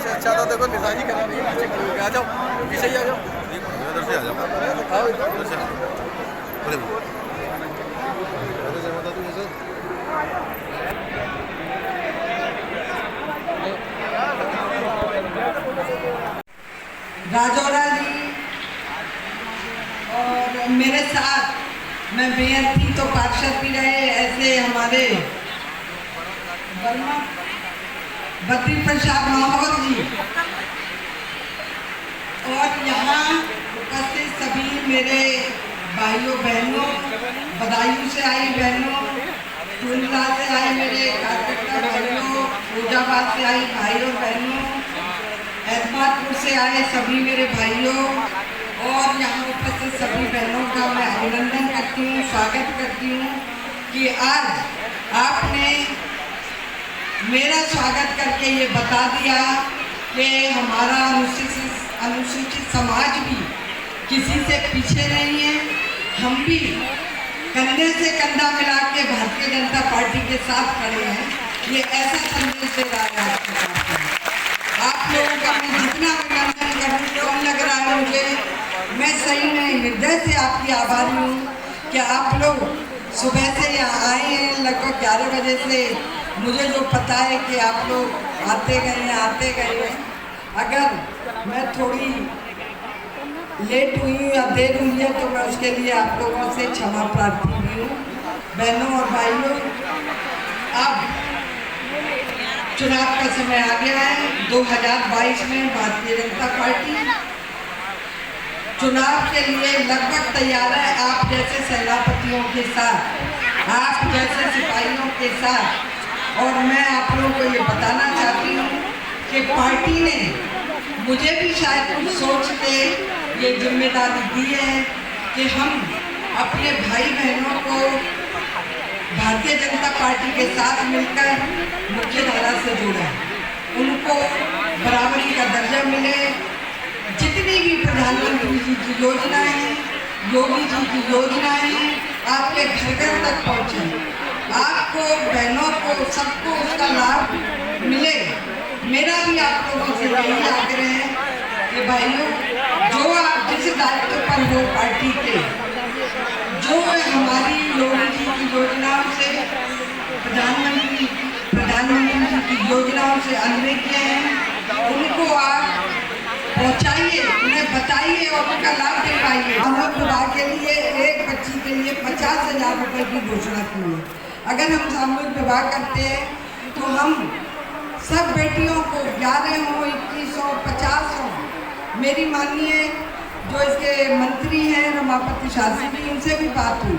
अच्छा तो देखो निशानी करा रही है, आ जाओ पीछे ही आ जाओ, इधर से आ जाओ, आओ इधर से राजौरा जी और मेरे साथ मैं मेयर थी तो पार्षद भी रहे, ऐसे हमारे वर्मा बद्री प्रसाद माहौर जी और यहाँ उपस्थित सभी मेरे भाइयों बहनों, बदायूं से आई बहनों, टूंडला से आए मेरे कार्यकर्ता भाइयों, फैजाबाद से आई भाई और बहनों, हैदराबाद से आए सभी मेरे भाइयों और यहाँ उपस्थित सभी बहनों का मैं अभिनंदन करती हूँ, स्वागत करती हूँ कि आज आपने मेरा स्वागत करके ये बता दिया कि हमारा अनुसूचित समाज भी किसी से पीछे नहीं है। हम भी कंधे से कंधा मिला के भारतीय जनता पार्टी के साथ खड़े हैं। ये ऐसा संदेश दे रहा है आप लोगों का। मैं जितना अभिनंदन करूँ कम लग रहा है मुझे। मैं सही में हृदय से आपकी आभारी हूँ कि आप लोग सुबह से यहाँ आए हैं लगभग 11 बजे से। मुझे जो पता है कि आप लोग आते गए हैं। अगर मैं थोड़ी लेट हुई हूँ या देर हुई है तो मैं उसके लिए आप लोगों से क्षमा प्रार्थी हुई हूँ। बहनों और भाइयों, अब चुनाव का समय आ गया है। 2022 में भारतीय जनता पार्टी चुनाव के लिए लगभग तैयार है। आप जैसे सेनापतियों के साथ, आप जैसे सिपाहियों के साथ। और मैं आप लोगों को ये बताना चाहती हूँ कि पार्टी ने मुझे भी शायद कुछ सोच के ये जिम्मेदारी दी है कि हम अपने भाई बहनों को भारतीय जनता पार्टी के साथ मिलकर मुख्य धारा से जोड़ें, उनको बराबरी का दर्जा मिले। जितनी भी प्रधानमंत्री जी की योजनाएं हैं, योगी जी की योजनाएं हैं, आपके घर घर तक पहुँचे, आपको बहनों को सबको उसका लाभ मिले। मेरा भी आप लोगों से यही आग्रह है कि भाइयों, जो आप जिस दायित्व पर हो पार्टी के, जो हमारी योगी जी की योजनाओं से, प्रधानमंत्री जी की योजनाओं से अन्वय किए हैं, उनको आप पहुँचाइए, उन्हें बताइए और उनका लाभ दिलवाइए। सामूहिक विवाह के लिए एक बच्ची के लिए 50,000 रुपये की घोषणा की है। अगर हम सामूहिक विवाह करते हैं तो हम सब बेटियों को 11 हो, 21 हो, 50 हो। मेरी माननीय जो इसके मंत्री हैं रमापति शास्त्री जी, उनसे भी बात हुई।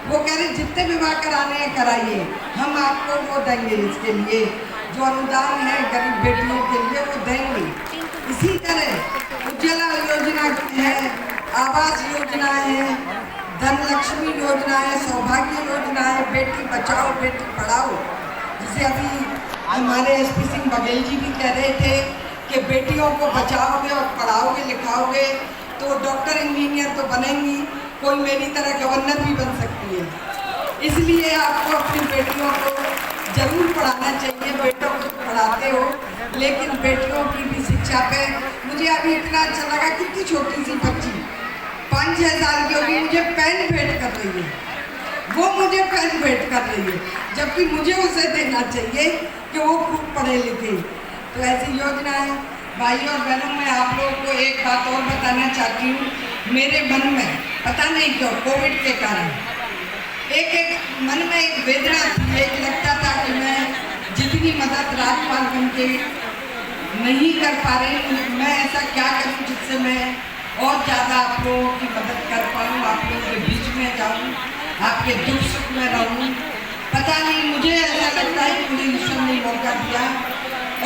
वो कह रहे जितने विवाह कराने हैं कराइए, हम आपको वो देंगे। इसके लिए जो अनुदान है गरीब बेटियों के लिए वो देंगे। इसी तरह उज्ज्वला योजना है, आवास योजना है, धनलक्ष्मी योजना है, सौभाग्य योजना है, बेटी बचाओ बेटी पढ़ाओ। जिसे अभी हमारे एसपी सिंह बघेल जी भी कह रहे थे कि बेटियों को बचाओगे और पढ़ाओगे लिखाओगे तो डॉक्टर इंजीनियर तो बनेंगी, कोई मेरी तरह गवर्नर भी बन सकती है। इसलिए आपको अपनी बेटियों को जरूर पढ़ाना चाहिए। बेटों को पढ़ाते हो, लेकिन बेटियों की भी शिक्षा पे मुझे अभी इतना अच्छा लगा। कितनी छोटी सी बच्ची 5-6 साल की होगी, मुझे पेन भेंट कर रही है। वो मुझे पेन भेंट कर रही है, जबकि मुझे उसे देना चाहिए कि वो खूब पढ़े लिखे। तो ऐसी योजना है। भाइयों और बहनों, मैं आप लोगों को एक बात और बताना चाहती हूँ। मेरे मन में पता नहीं क्यों कोविड के कारण एक मन में एक वेदना थी। एक लगता था कि मैं जितनी मदद राज्यपाल बन के नहीं कर पा रही हूँ, मैं ऐसा क्या करूँ जिससे मैं और ज़्यादा आप लोगों की मदद कर पाऊँ, आप लोगों के बीच में जाऊँ, आपके दुख सुख में रहूँ। पता नहीं, मुझे ऐसा लगता है कि मुझे ईश्वर ने मौका दिया।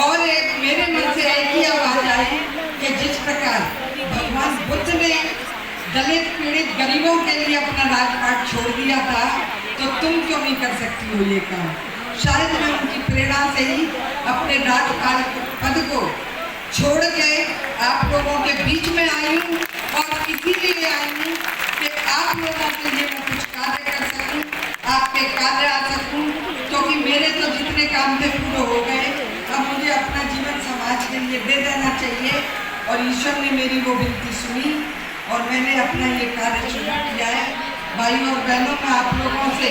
और एक मेरे मन से एक ही आवाज़ आई कि जिस प्रकार भगवान बुद्ध ने दलित पीड़ित गरीबों के लिए अपना राजपाट छोड़ दिया था, तो तुम क्यों नहीं कर सकती हो ये काम। शायद मैं उनकी प्रेरणा से ही अपने राजपाल पद को छोड़ के आप लोगों के बीच में आई हूँ। और इसीलिए आई हूँ कि आप लोगों के लिए मैं कुछ कार्य कर सकूं, आपके कार्य आ सकूं, क्योंकि मेरे तो जितने काम थे पूरे हो गए। अब मुझे अपना जीवन समाज के लिए दे देना चाहिए और ईश्वर ने मेरी वो विनती सुनी और मैंने अपना ये कार्य शुरू किया है। भाई और बहनों, मैं आप लोगों से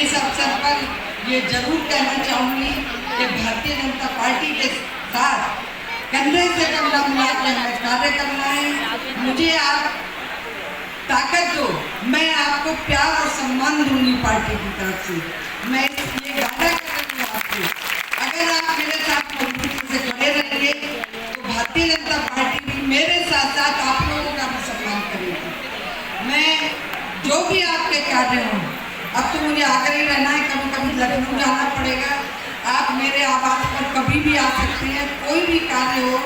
इस अवसर पर ये जरूर कहना चाहूँगी कि भारतीय जनता पार्टी के साथ कंधे से कंधा मिला के हमें कार्य करना है। मुझे आप ताकत दो, मैं आपको प्यार और सम्मान दूंगी पार्टी की तरफ से। मैं ये वादा करूँगी आपको, अगर आप मेरे साथ मजबूती से खड़े रहेंगे तो भारतीय जनता पार्टी भी मेरे साथ साथ आप लोगों का भी सम्मान करेगी। मैं जो भी आपके कार्य हों, अब तो मुझे आकर ही रहना है, कभी कभी लखनऊ जाना पड़ेगा, आप मेरे आवास पर कभी भी आ सकते हैं। कोई भी कार्य हो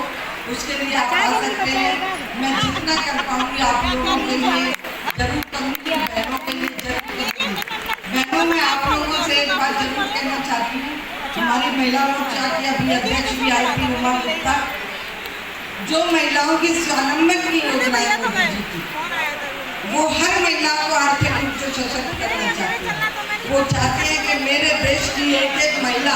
उसके लिए आप आ सकते हैं। मैं जितना कर पाऊंगी आप लोगों के लिए जरूर करूँगी, बहनों के लिए जरूर करूँगी। बहनों, मैं आप लोगों से एक बात जरूर कहना चाहती हूँ, हमारी महिला मोर्चा की अभी अध्यक्ष भी आई थी उमा गुप्ता, जो महिलाओं की स्वावलंबन की योजना है मोदी जी की, वो हर महिला को आर्थिक रूप से सशक्त करना चाहती है। वो चाहते हैं कि मेरे देश की एक एक महिला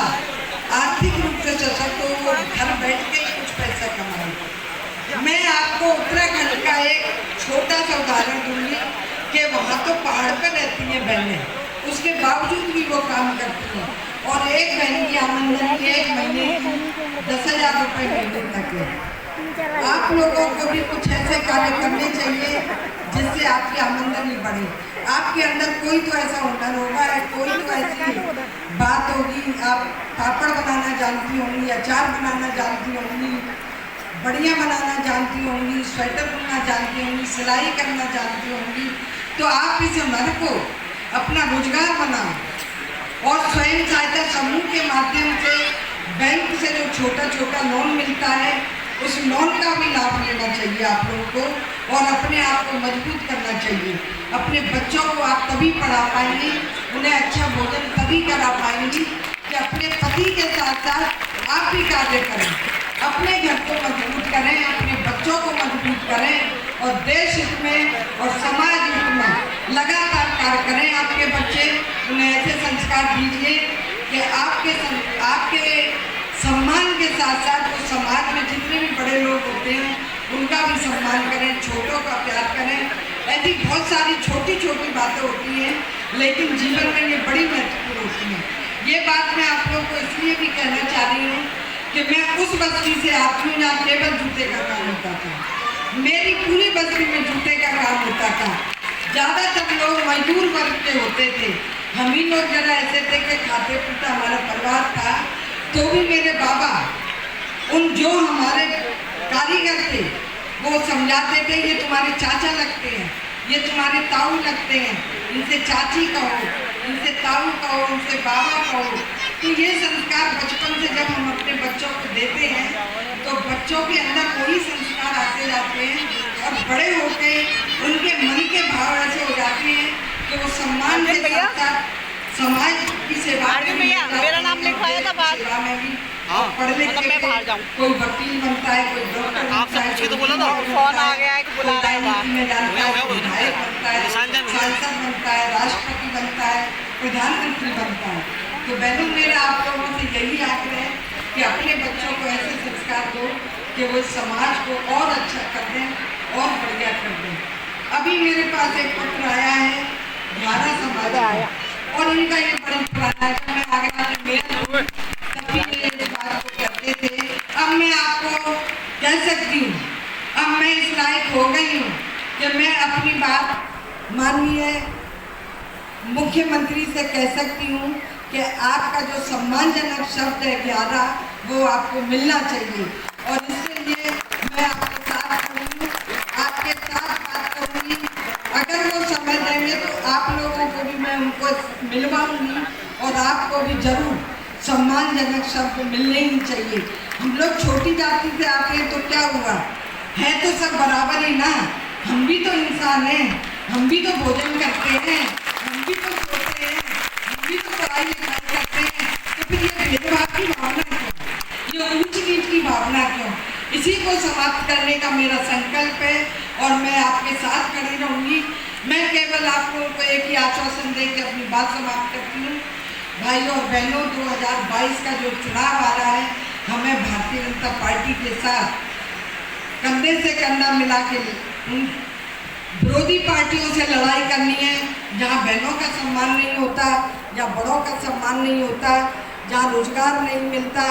आर्थिक रूप से सशक्त हो, वो घर बैठ के कुछ पैसा कमाए। मैं आपको उत्तराखंड का एक छोटा सा उदाहरण दूंगी कि वहाँ तो पहाड़ पर रहती हैं बहनें, उसके बावजूद भी वो काम करती हैं और एक बहन की आमदनी एक महीने की 10,000 रुपये महीने तक है। आप लोगों को भी कुछ ऐसे कार्य करने चाहिए जिससे आपकी आमदनी बढ़े। आपके अंदर कोई तो ऐसा हुनर होगा, कोई तो ऐसी बात होगी, आप पापड़ बनाना जानती होंगी, अचार बनाना जानती होंगी, बढ़िया बनाना जानती होंगी, स्वेटर बुनना जानती होंगी, सिलाई करना जानती होंगी, तो आप इस हुनर को अपना रोजगार बनाओ और स्वयं सहायता समूह के माध्यम से बैंक से जो छोटा छोटा लोन मिलता है उस लोन का भी लाभ लेना चाहिए आप लोगों को और अपने आप को मजबूत करना चाहिए। अपने बच्चों को आप तभी पढ़ा पाएंगे, उन्हें अच्छा भोजन तभी करा पाएंगी कि अपने पति के साथ साथ आप भी कार्य करें, अपने घर को मजबूत करें, अपने बच्चों को मजबूत करें और देश हित में और समाज हित में लगातार कार्य करें। आपके बच्चे, उन्हें ऐसे संस्कार दीजिए कि आपके सम्मान के साथ साथ वो समाज में जितने भी बड़े लोग होते हैं उनका भी सम्मान करें, छोटों का प्यार करें। ऐसी बहुत सारी छोटी छोटी बातें होती हैं लेकिन जीवन में ये बड़ी महत्वपूर्ण होती हैं। ये बात मैं आप लोगों को इसलिए भी कहना चाह रही हूँ कि मैं उस बस्ती से आती हूँ जहाँ केवल जूते का काम होता था। मेरी पूरी बस्ती में जूते का काम होता था। ज़्यादातर लोग मजदूर वर्ग के होते थे, हम ही लोग जरा ऐसे थे कि खाते पीते हमारा परिवार था, तो भी मेरे बाबा उन जो हमारे कारीगर थे वो समझाते थे, ये तुम्हारे चाचा लगते हैं, ये तुम्हारे ताऊ लगते हैं, इनसे चाची कहो, इनसे ताऊ कहो, इनसे बाबा कहो। तो ये संस्कार बचपन से जब हम अपने बच्चों को देते हैं तो बच्चों के अंदर वही संस्कार आते जाते हैं और बड़े होके उनके मन के भाव ऐसे हो जाते हैं कि वो सम्मान के साथ साथ समाज की सेवा में भी, मेरा नाम लिखवाया था बाहर, सेवा में भी पढ़ लिख के कोई वकील बनता है, कोई डॉक्टर बनता है, तो बोला था फोन आ गया है कि बुला रहा है, विधायक बनता है, सांसद बनता है, राष्ट्रपति बनता है, प्रधानमंत्री बनता है। तो बहनों, मेरा आप लोगों से यही आग्रह है कि अपने बच्चों को ऐसे संस्कार दो कि वो समाज को और अच्छा कर दें और बढ़िया कर दें। अभी मेरे पास एक पत्र आया है धारा समाज का और इनका ये बड़ा पुराना है। मैं आगरा में मेयर तभी इस बात को करते थे। अब मैं आपको कह सकती हूँ, अब मैं इस लायक हो गई हूँ कि मैं अपनी बात माननीय मुख्यमंत्री से कह सकती हूँ कि आपका जो सम्मानजनक शब्द है 11 वो आपको मिलना चाहिए और इसके लिए मैं आपके साथ करूँगी, आपके साथ बात करूँगी। अगर वो समय देंगे तो आप लोगों को भी मैं उनको मिलवाऊंगी और आपको भी जरूर सम्मानजनक शब्द मिलने ही चाहिए। हम लोग छोटी जाति से आते हैं तो क्या हुआ है, तो सब बराबर ही ना, हम भी तो इंसान हैं, हम भी तो भोजन करते हैं, हम भी तो सोते हैं, हम भी तो पढ़ाई लिखाई करते हैं। तो फिर ये भेदभाव की भावना क्यों, ये ऊंच नीच की भावना क्यों? इसी को समाप्त करने का मेरा संकल्प है और मैं आपके साथ खड़ी रहूंगी। मैं केवल आप लोगों को एक ही आश्वासन दे के अपनी बात समाप्त करती हूँ। भाइयों और बहनों, 2022 का जो चुनाव आ रहा है, हमें भारतीय जनता पार्टी के साथ कंधे से कंधा मिला के उन विरोधी पार्टियों से लड़ाई करनी है जहाँ बहनों का सम्मान नहीं होता, जहाँ बड़ों का सम्मान नहीं होता, जहाँ रोजगार नहीं मिलता,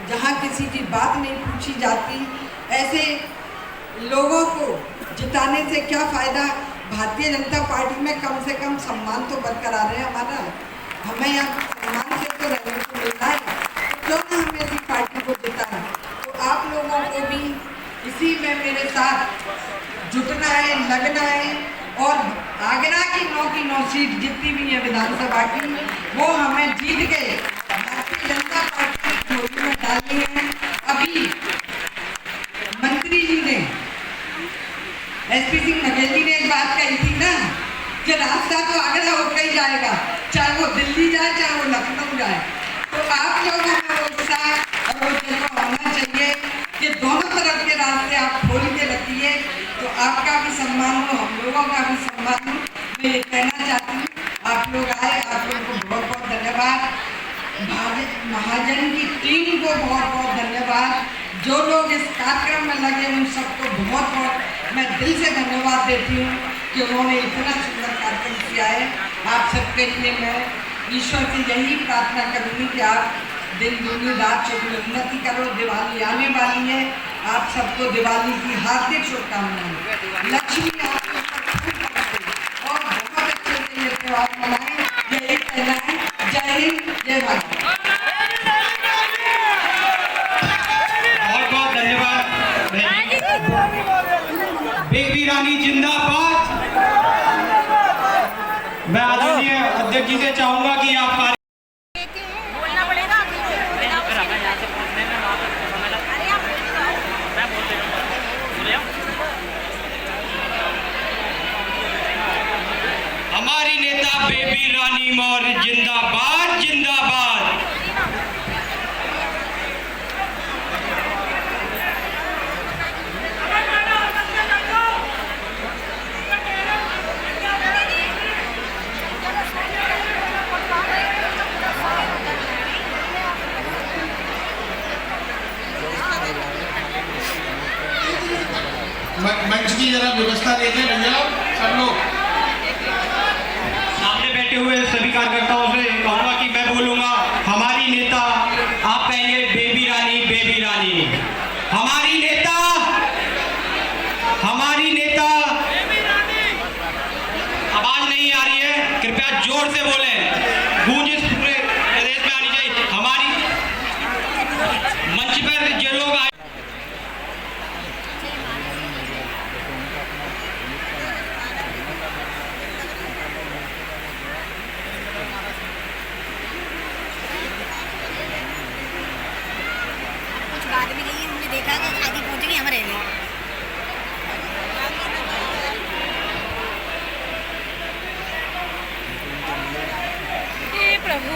जहाँ किसी की बात नहीं पूछी जाती। ऐसे लोगों को जिताने से क्या फ़ायदा। भारतीय जनता पार्टी में कम से कम सम्मान तो बरकरार है हमारा, हमें यहाँ सम्मान से तो रहने को मिलता है, तो क्यों ना हमें ऐसी पार्टी को जिताना। तो आप लोगों को भी इसी में मेरे साथ जुटना है, लगना है और आगरा की 9 की 9 सीट जितनी भी है विधानसभा की, वो हमें जीत के भारतीय जनता पार्टी की झोली में डालनी है। अभी मंत्री जी ने, एसपी सिंह बघेल जी ने एक बात कही थी ना कि रास्ता तो आगरा होकर ही जाएगा, चाहे वो दिल्ली जाए चाहे वो लखनऊ जाए। तो आप लोगों में वो उत्साह और वो जज्बा होना चाहिए कि दोनों तरफ के रास्ते आप खोल के रखिए, तो आपका भी सम्मान हो, हम लोगों का भी सम्मान हो। मैं ये कहना चाहती हूँ, आप लोग आए, आप लोगों को बहुत बहुत धन्यवाद। महाजन की टीम को बहुत बहुत धन्यवाद। जो लोग इस कार्यक्रम में लगे उन सबको बहुत बहुत मैं दिल से धन्यवाद देती हूँ कि उन्होंने इतना सुंदर कार्यक्रम किया है। आप सबके लिए मैं ईश्वर से यही प्रार्थना करूँगी कि आप दिन दूनी रात चौगुनी उन्नति करो। दिवाली आने वाली है, आप सबको दिवाली की हार्दिक शुभकामनाएं। लक्ष्मी आपके और बहुत अच्छे से ये त्यौहार मनाएं, यही कहना है। जय हिंद, जय भारत। बहुत बहुत धन्यवाद। बेबी रानी जिंदाबाद। मैं आदरणीय अध्यक्ष जी से चाहूंगा कि आप हमारी नेता बेबी रानी मौर्य जिंदाबाद जिंदाबाद। मंच की जरा व्यवस्था देखें भैया, सब लोग सामने बैठे हुए सभी कार्यकर्ताओं से कहूंगा कि मैं बोलूंगा हमारी नेता, आप कहेंगे बेबी रानी बेबी रानी। हमारी नेता, हमारी नेता। आवाज नहीं आ रही है, कृपया जोर से बोलें, गूंज इस पूरे प्रदेश में आनी चाहिए। हमारी मंच पर जो लोग आए, देखा आगे पहुंच गए हमारे लिए। प्रभु,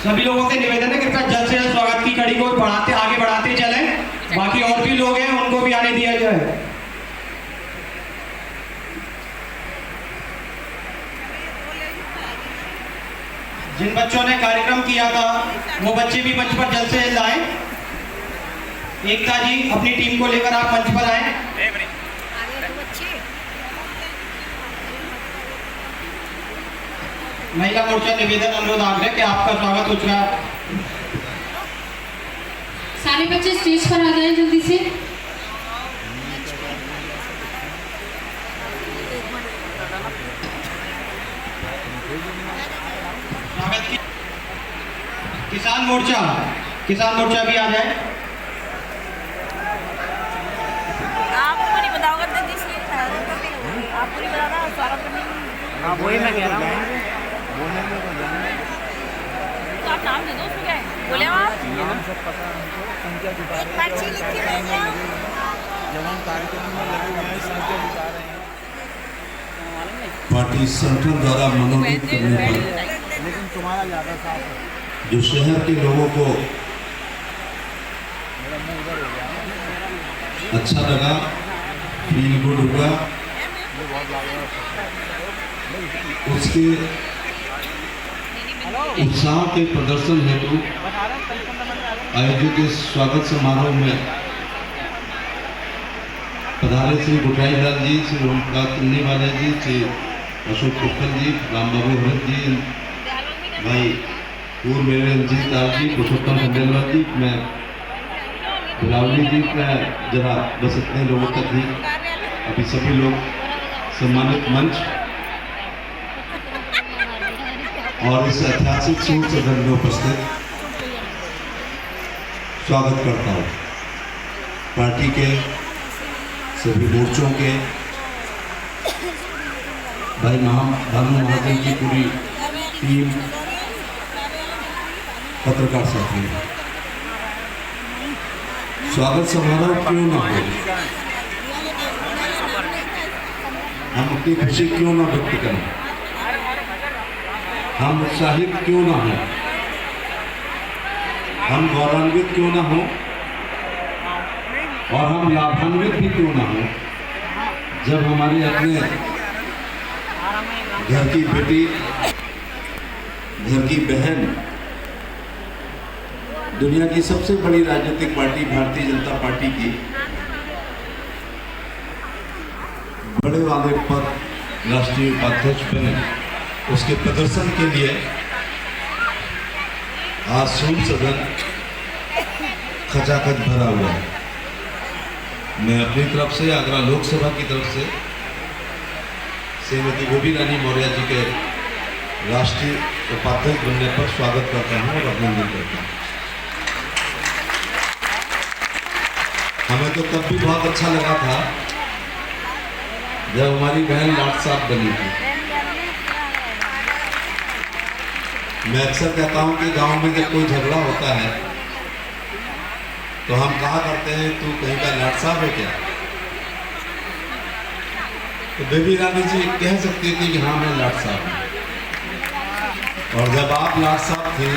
सभी लोगों से निवेदन है कृपया जल्द से जल्द स्वागत की कड़ी को आगे बढ़ाते चलें। बाकी और भी लोग हैं, उनको भी आने दिया जाए। जिन बच्चों ने कार्यक्रम किया था वो बच्चे भी मंच पर जल्द से जल्द आए। एकता जी अपनी टीम को लेकर आप मंच पर आए। महिला मोर्चा निवेदन अनुरोध आग्रह कि आपका स्वागत हो चुका है। सारे बच्चे स्टेज पर आ जाएं जल्दी से। किसान मोर्चा भी आ जाए। आपको नहीं बताओगे तो जिसलिए आपको नहीं बताना स्वागत करने में। हाँ वही मैं कह रहा हूँ, तो आप नाम दे दो उसमें क्या है, बोले आप नाम सब पता है हमको, संख्या जुटा रहे हैं। पर्ची लिख के ले जाओ। जब हम कार्यक्रम में लगे हुए हैं, संख्या जुटा रहे हैं। पार्टी संगठन द्वारा मनोनीत करने पर लेकिन तुम्हारा ज़्यादा साफ है। जो शहर के लोगों को अच्छा लगा, फील गुड हुआ। उसके उत्साह के प्रदर्शन हेतु आयोजित इस स्वागत समारोह में पधारे श्री गुटाई लाल जी, श्री ओमप्रकाश चन्नीवाला जी, श्री अशोक कुक्कल जी, राम बाबू भरत जी, भाई पूर्व मेयर रंजीत लाल जी, पुरुषोत्तम खंडेलवाल जी, मैं बिलावली जी, मैं जरा बस इतने लोगों तक ही, अभी सभी लोग सम्मानित मंच और इस ऐतिहासिक सूर्य सदन में उपस्थित स्वागत करता हूँ। पार्टी के सभी मोर्चों के भाई भानु महाजन की पूरी टीम, पत्रकार साथी, स्वागत समारोह क्यों ना हो, हम अपनी खुशी क्यों ना व्यक्त करें, हम उत्साहित क्यों ना हो, हम गौरवान्वित क्यों ना हो और हम लाभान्वित भी क्यों ना हो जब हमारे अपने घर की बेटी, घर की बहन, दुनिया की सबसे बड़ी राजनीतिक पार्टी भारतीय जनता पार्टी की बड़े वाले पर राष्ट्रीय उपाध्यक्ष बने, उसके प्रदर्शन के लिए आज सूर्य सदन खचाखच भरा हुआ है। मैं अपनी तरफ से, आगरा लोकसभा की तरफ से श्रीमती बेबी रानी मौर्य जी के राष्ट्रीय उपाध्यक्ष बनने पर स्वागत करता हूं और अभिनंदन करता हूं। हमें तो तब भी बहुत अच्छा लगा था जब हमारी बहन लाट साहब बनी थी। मैं अक्सर कहता हूं कि गांव में जब कोई झगड़ा होता है तो हम कहा करते हैं तू कहीं का लाट साहब है क्या? तो बेबी रानी जी कह सकती थी कि हाँ मैं लाट साहब हूं, और जब आप लाट साहब थे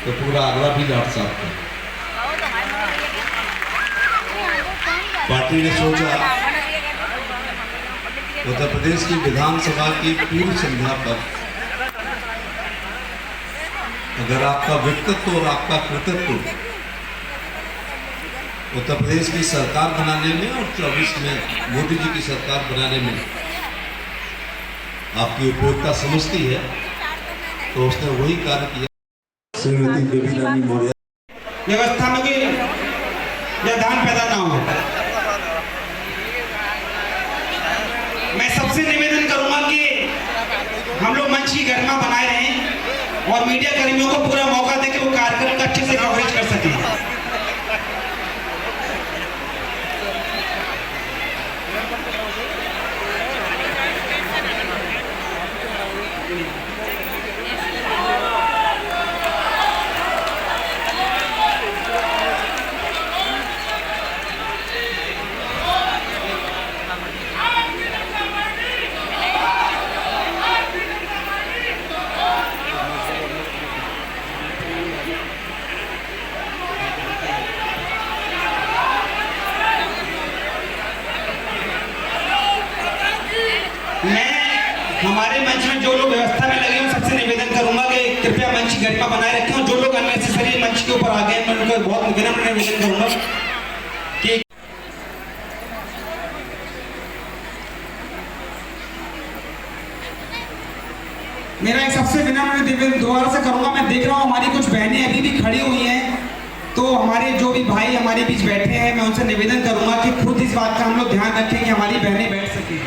तो पूरा आगरा भी लाट साहब था। पार्टी ने सोचा उत्तर प्रदेश की विधानसभा की पूर्व संध्या पर अगर आपका व्यक्तित्व और आपका कृतित्व उत्तर प्रदेश की सरकार बनाने में और 24 में मोदी जी की सरकार बनाने में आपकी उपयोगिता समझती है तो उसने वही कार्य किया। श्रीमती बेबी रानी मौर्य व्यवस्था में भी व्यवधान पैदा ना हो। मैं सबसे निवेदन करूंगा कि हम लोग मंच की गरिमा बनाए रहें और मीडिया कर्मियों को पूरा मौका दें कि वो कार्यक्रम का अच्छे से कवरेज कर सकें। हमारे मंच में जो लोग व्यवस्था में लगे हैं सबसे निवेदन करूंगा कि कृपया मंच की गरिमा बनाए रखें और जो लोग अननेसेसरी मंच के ऊपर आ गए मैं उनको बहुत विनम्र निवेदन करूंगा कि मेरा एक सबसे विनम्र निवेदन दोबारा से करूंगा। मैं देख रहा हूं हमारी कुछ बहनें अभी भी खड़ी हुई हैं, तो हमारे जो भी भाई हमारे बीच बैठे हैं मैं उनसे निवेदन करूंगा कि खुद इस बात का हम लोग ध्यान रखें कि हमारी बहनें बैठ सकें।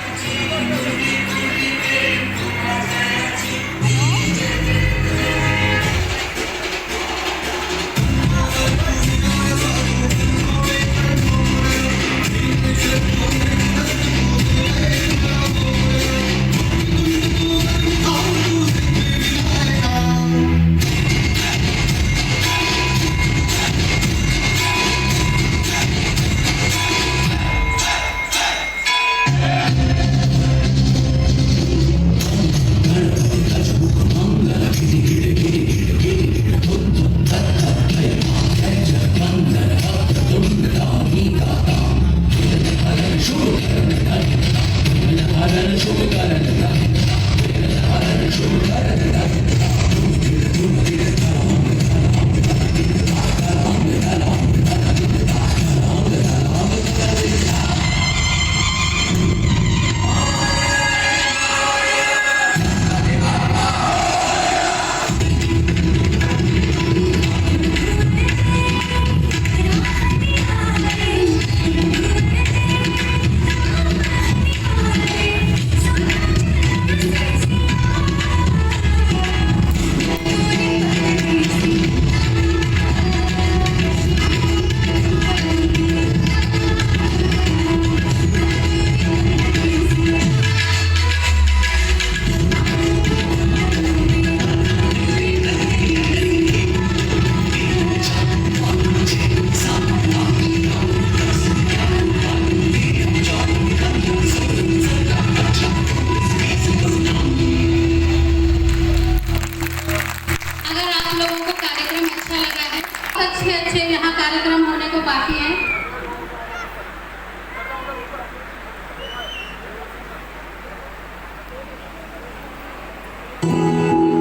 लोगों को कार्यक्रम अच्छा लगा है। अच्छे अच्छे यहाँ कार्यक्रम होने को बाकी हैं।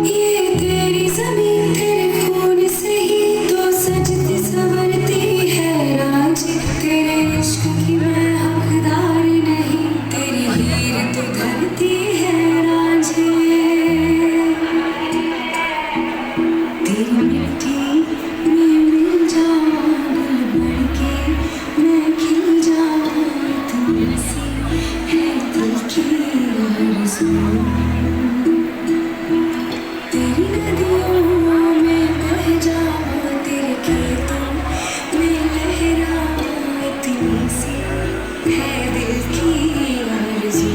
ये तेरी ज़मीन तेरे खून से ही तो सजती संवरती है रांझी, तेरे इश्क की मैं हकदार नहीं, तेरी हीर तो धरती है रांझी। तेरी मिट्टी में मिल जाऊं गुल बन के मैं खिल जाऊं, इतनी सी है दिल की आरज़ू। तेरी नदियों में बह जाऊं, तेरे खेतों में लहराऊं, इतनी सी है दिल की आरज़ू।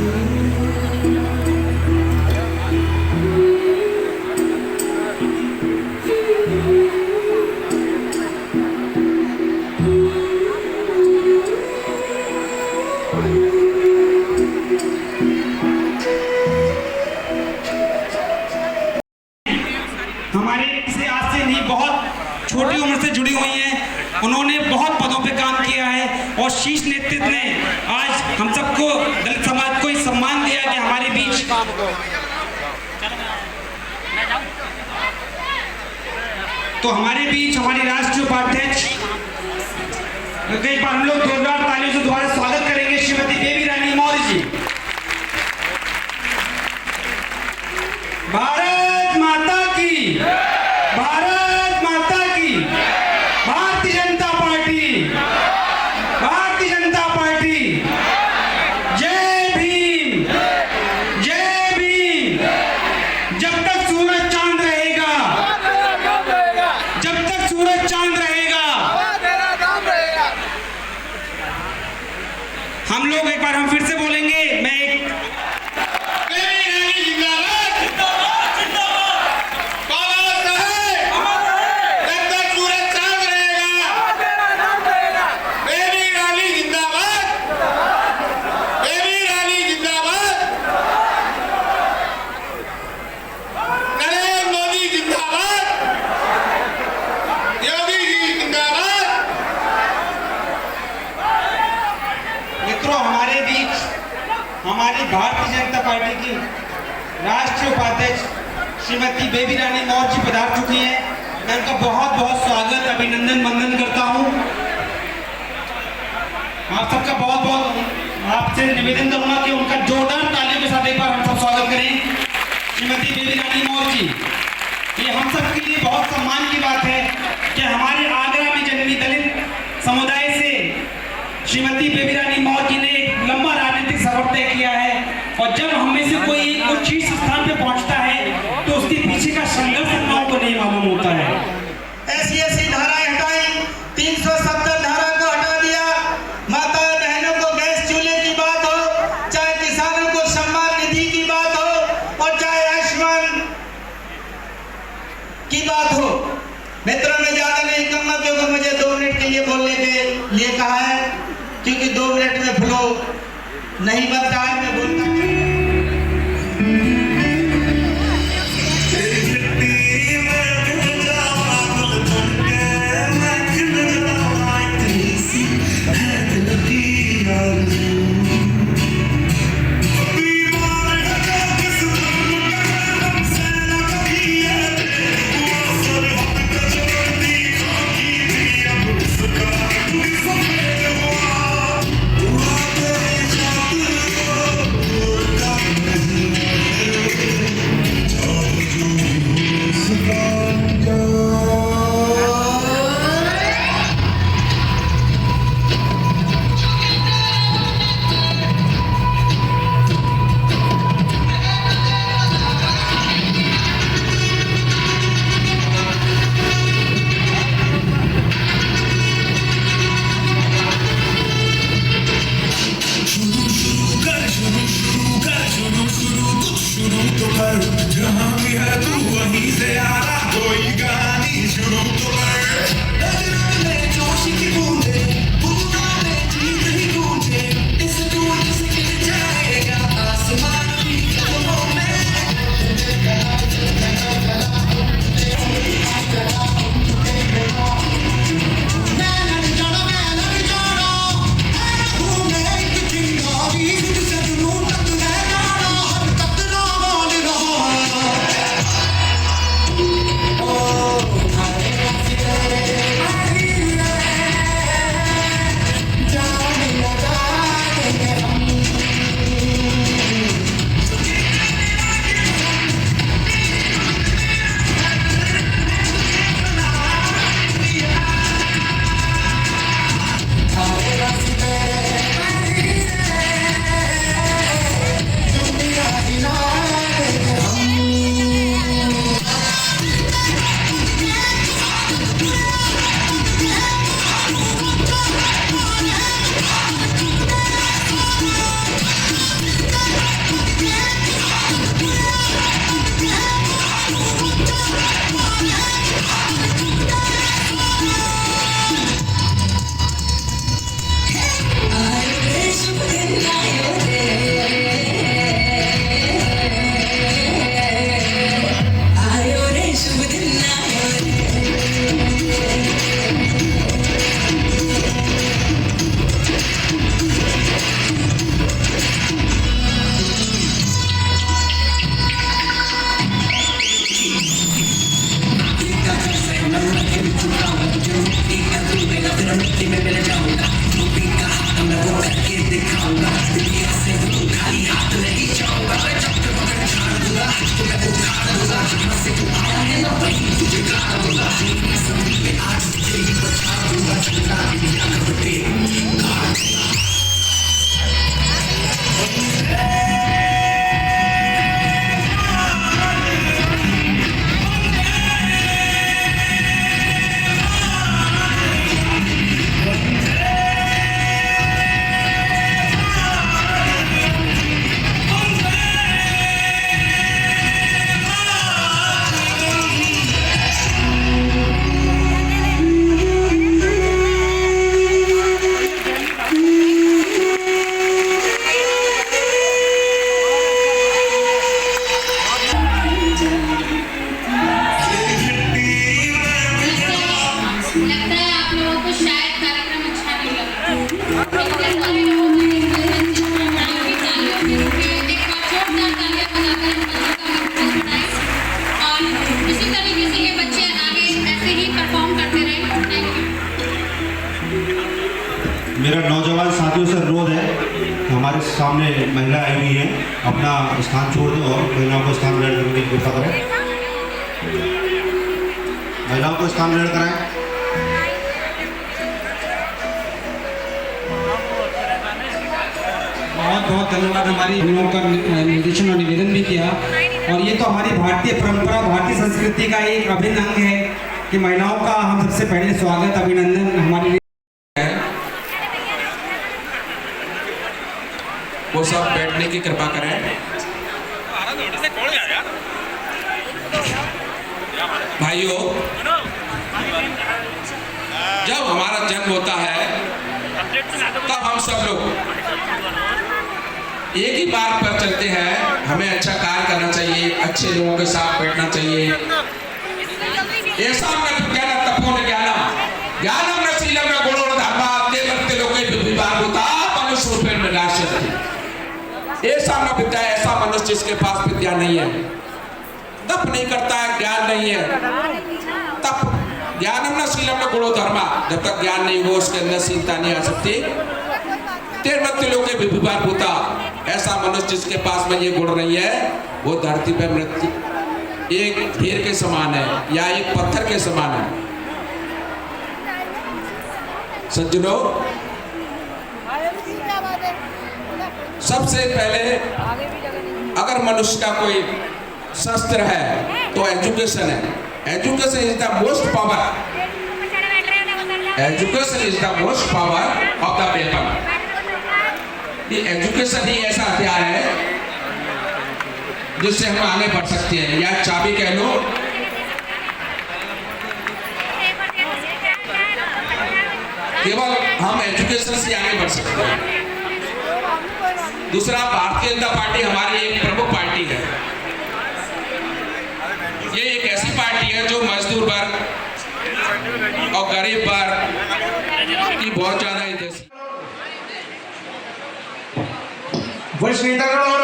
हमारे से आज से नहीं, बहुत छोटी उम्र से जुड़ी हुई हैं। उन्होंने बहुत पदों पे काम किया है और शीर्ष नेतृत्व ने आज हम सबको, दलित समाज को, इस सम्मान दिया कि हमारे बीच हमारी राष्ट्रीय उपाध्यक्ष, कई बार हम लोग जोरदार तालियों से दोबारा स्वागत करेंगे श्रीमती बेबी रानी मौर्य जी। भारत माता की, भारत माता की, भारतीय जनता पार्टी, भारतीय जनता पार्टी, जय भीम, जय भीम। जब तक सूरज चांद रहेगा, जब तक सूरज चांद रहेगा, हम लोग एक बार हम फिर से बोलेंगे। मैं एक हमारी भारतीय जनता पार्टी की राष्ट्रीय उपाध्यक्ष श्रीमती बेबी रानी मौर्य जी पधार चुकी हैं। मैं उनका बहुत बहुत स्वागत, अभिनंदन, वंदन करता हूं। आप सबका बहुत बहुत आपसे निवेदन करूंगा कि उनका जोरदार तालियों के साथ एक बार हम सब स्वागत करें श्रीमती बेबी रानी मौर्य जी। ये हम सब के लिए बहुत सम्मान की बात है कि हमारे आगरा में जन्मी दलित समुदाय से श्रीमती बेबी रानी मौर्य जी ने एक लंबा राजनीतिक सफर तय किया है। और जब हम में से कोई एक शीर्ष स्थान पे पहुंचता है तो उसके पीछे का संघर्ष हम लोगों को नहीं मालूम होता है। ऐसी ऐसी धाराएं हटाई, 370 धारा को हटा दिया। माता बहनों को गैस चूल्हे की बात हो, चाहे किसानों को सम्मान निधि की बात हो, और चाहे आयुष्मान की बात हो। मित्रों, में ज्यादा नहीं कहूंगा क्योंकि मुझे 2 मिनट के लिए बोलने के लिए कहा है, क्योंकि 2 मिनट में फ्लो नहीं बनता है। मैं बोलता मेरा नौजवान साथियों से अनुरोध है कि हमारे सामने महिला आई हुई हैं, अपना स्थान छोड़ दें और महिलाओं को स्थान ग्रहण करने की कृपा करें। महिलाओं को स्थान ग्रहण कराएं। बहुत बहुत धन्यवाद। हमारी महिलाओं का निर्देशन और निवेदन भी किया, और ये तो हमारी भारतीय परंपरा, भारतीय संस्कृति का एक अभिन्न अंग है कि महिलाओं का हम सबसे पहले स्वागत, अभिनंदन हमारे लिए। वो सब बैठने की कृपा करें। भाइयों, जब हमारा जन्म होता है तब हम सब लोग एक ही बात पर चलते हैं, हमें अच्छा कार्य करना चाहिए, अच्छे लोगों के साथ बैठना चाहिए। ऐसा तपोन ज्ञानम न शीलम न गुणो न धर्मा ते वर्ते लोके विभागुता मनुष्य रूपेण में नाश्यति। ऐसा न विद्या, ऐसा मनुष्य जिसके पास विद्या नहीं है, तप नहीं करता है, ज्ञान नहीं है, तप ज्ञानम न शीलम न गुणो धर्मा, जब तक ज्ञान नहीं हो उसके अंदर शीलता नहीं आ सकती। तेरे मृत्यु लोग के विभाग होता, ऐसा मनुष्य जिसके पास में ये गुण नहीं है वो धरती पर मृत्यु एक ढेर के समान है या एक पत्थर के समान है। सज्जनों, सबसे पहले अगर मनुष्य का कोई शस्त्र है तो एजुकेशन है। Education is the most power, education is the most power of the weapon. ये एजुकेशन ही ऐसा हथियार है जिससे हम आगे बढ़ सकते हैं, या चाबी कह लो। केवल हम एजुकेशन से आगे बढ़ सकते हैं। दूसरा, भारतीय जनता पार्टी हमारी एक प्रमुख पार्टी है। ये एक ऐसी पार्टी है जो मजदूर वर्ग और गरीब वर्ग की बहुत ज्यादा हितैषी। वरिष्ठ नेतागण और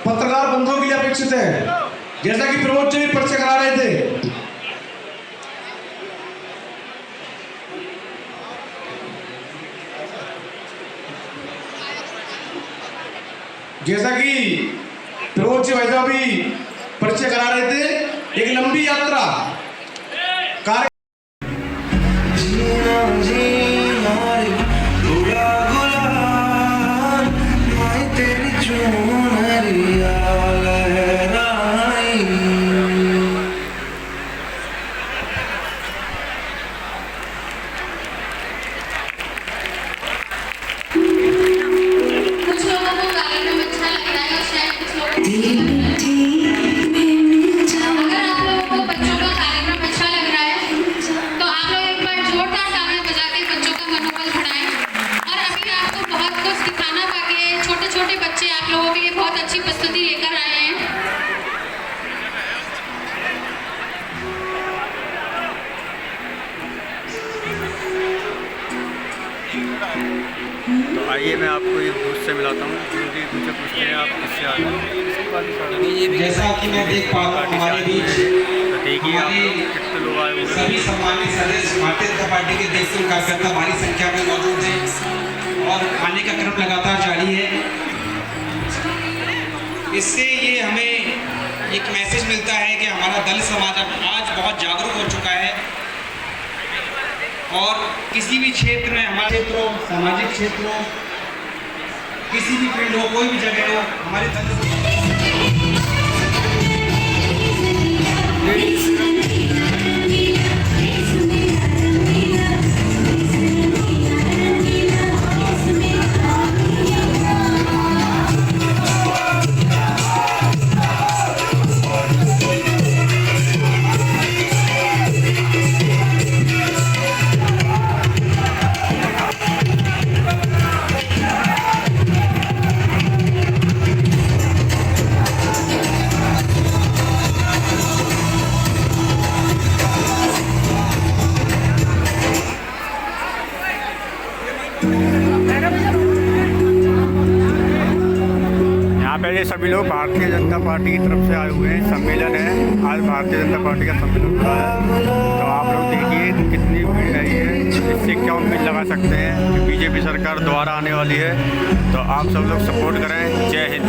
पत्रकार बंधुओं के लिए अपेक्षित है, जैसा कि प्रमोद जी भी पर्चे करा रहे थे, जैसा कि प्रमोद जी भाई साहब भी पर्चे करा रहे थे, एक लंबी यात्रा कार्य तो आइए मैं आपको एक दोस्त से मिलाता हूँ जो कि मुझे पूछते हैं आप किससे आ रहे हैं। जैसा कि मैं देख पा रहा हूँ हमारे बीच हमारे सभी सम्मानित सदस्य भारतीय जनता पार्टी के देशों कार्यकर्ता भारी संख्या में मौजूद हैं और आने का क्रम लगातार जारी है। इससे ये हमें एक मैसेज मिलता है कि हमारा दलित समाज अब आज बहुत जागरूक हो चुका है और किसी भी क्षेत्र में, हमारे क्षेत्रों, सामाजिक क्षेत्रों, किसी भी फील्ड हो, कोई भी जगह हो, हमारे दलित ये सभी लोग भारतीय जनता पार्टी की तरफ से आए हुए हैं। सम्मेलन है, आज भारतीय जनता पार्टी का सम्मेलन हुआ है। तो आप लोग देखिए कितनी भीड़ रही है। इससे क्या उम्मीद लगा सकते हैं कि बीजेपी सरकार दोबारा आने वाली है। तो आप सब लोग सपोर्ट करें। जय हिंद।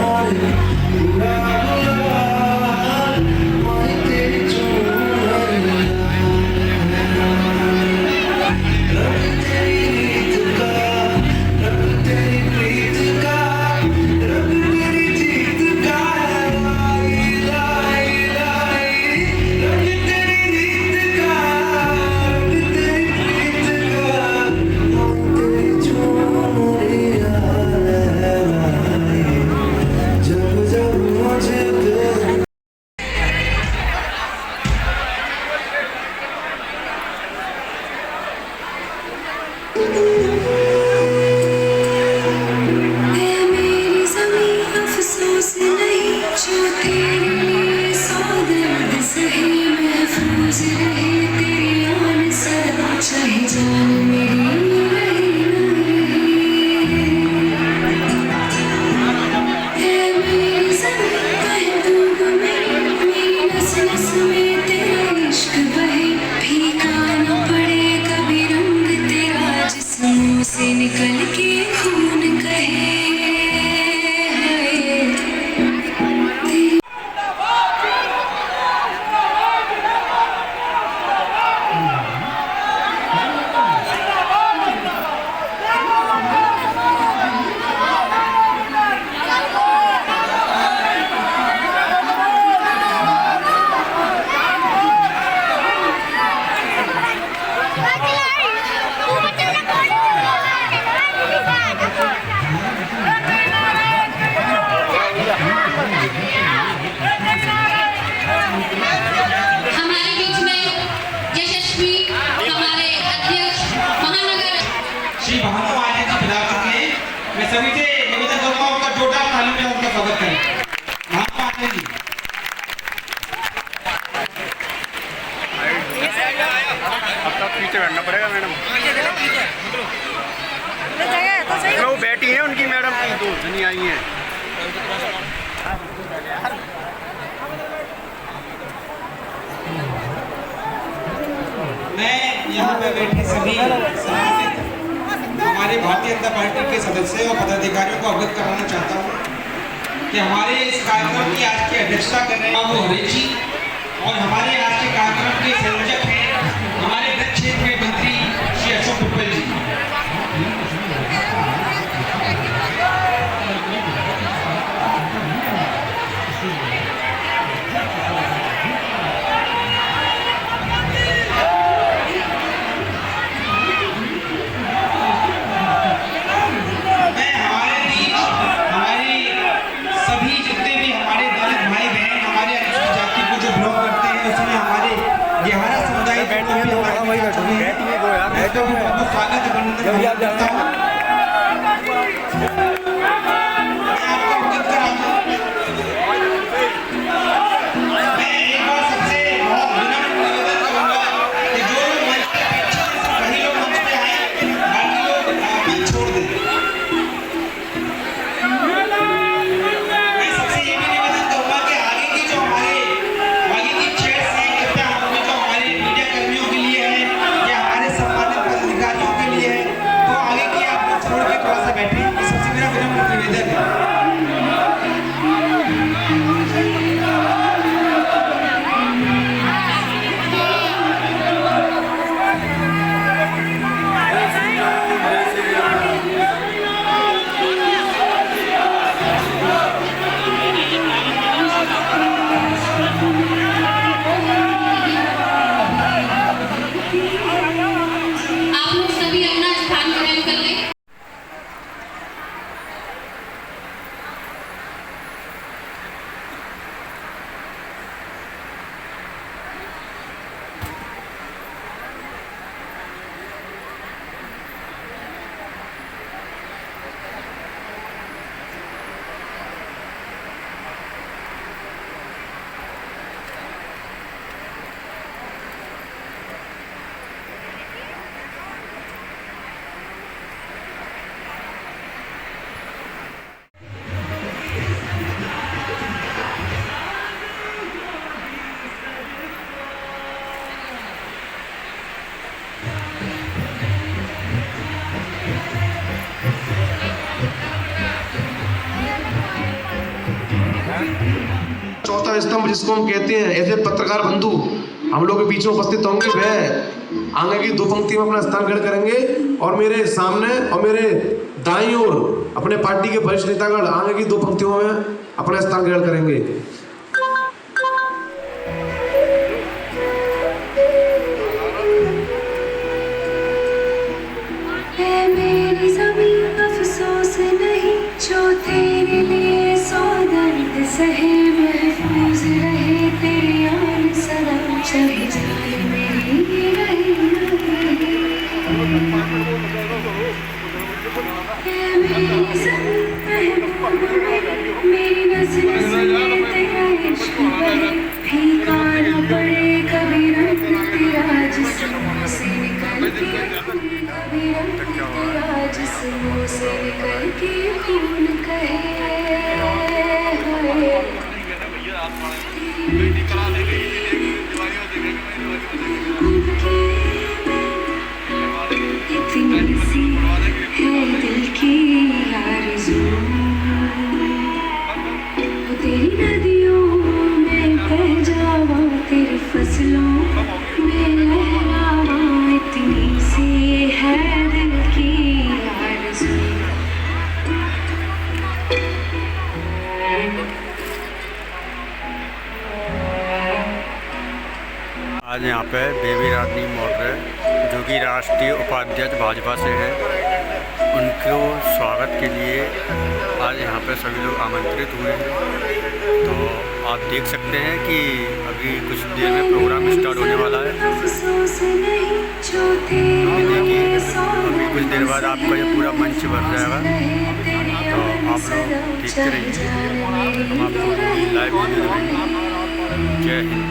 पीछे बैठना पड़ेगा मैडम। वो बैठी है उनकी मैडम, दो जनी आई हैं। मैं यहाँ पे बैठे सभी हमारे भारतीय जनता पार्टी के सदस्यों और पदाधिकारियों को अवगत कराना चाहता हूँ कि हमारे इस कार्यक्रम की आज की अध्यक्षता कर रहे हैं बाबू हरेश जी और हमारे आज के कार्यक्रम के संयोजक हैं हमारे गृह क्षेत्र के मंत्री श्री अशोक कुप्पल जी। मैं सबसे ये भी निवेदन करूंगा कि आगे की जो हमारे आगे की 6 से कृपया चौथा स्तंभ जिसको हम कहते हैं, ऐसे पत्रकार बंधु हम लोग के बीच में उपस्थित होंगे, वह आगे की दो पंक्ति में अपना स्थान ग्रहण करेंगे और मेरे सामने और मेरे दाईं ओर अपने पार्टी के वरिष्ठ नेतागण आगे की दो पंक्तियों में अपना स्थान ग्रहण करेंगे। मेरी ज़मीन अफसोस नहीं जो तेरे लिए सौ दर्द सहे, महफूज रहे तेरी आन सदा, चाहे जाए मेरी रही मेरी ज़मीन मेरी नज़र से तेरा इश्क बहे, फीका न पड़े कभी रंग तेरा जिस्म से निकल के, कभी रंग तेरा जिस्म से निकल के खून कहे। इतनी सी है दिल की आरज़ू, तेरी नदियों में बह जावा, तेरी फसलों में लहरावा, इतनी सी है दिल की आरज़ू। आज यहाँ पे बेबी रानी मौर्य जो कि राष्ट्रीय उपाध्यक्ष भाजपा से है, उनको स्वागत के लिए आज यहाँ पे सभी लोग आमंत्रित हुए हैं। तो आप देख सकते हैं कि अभी कुछ देर में प्रोग्राम स्टार्ट होने वाला है। देखिए अभी कुछ देर बाद आपका ये पूरा मंच भर जाएगा, तो आप लोग देखते रहिए, हम आपको लाइव वीडियो देंगे। जय हिंद।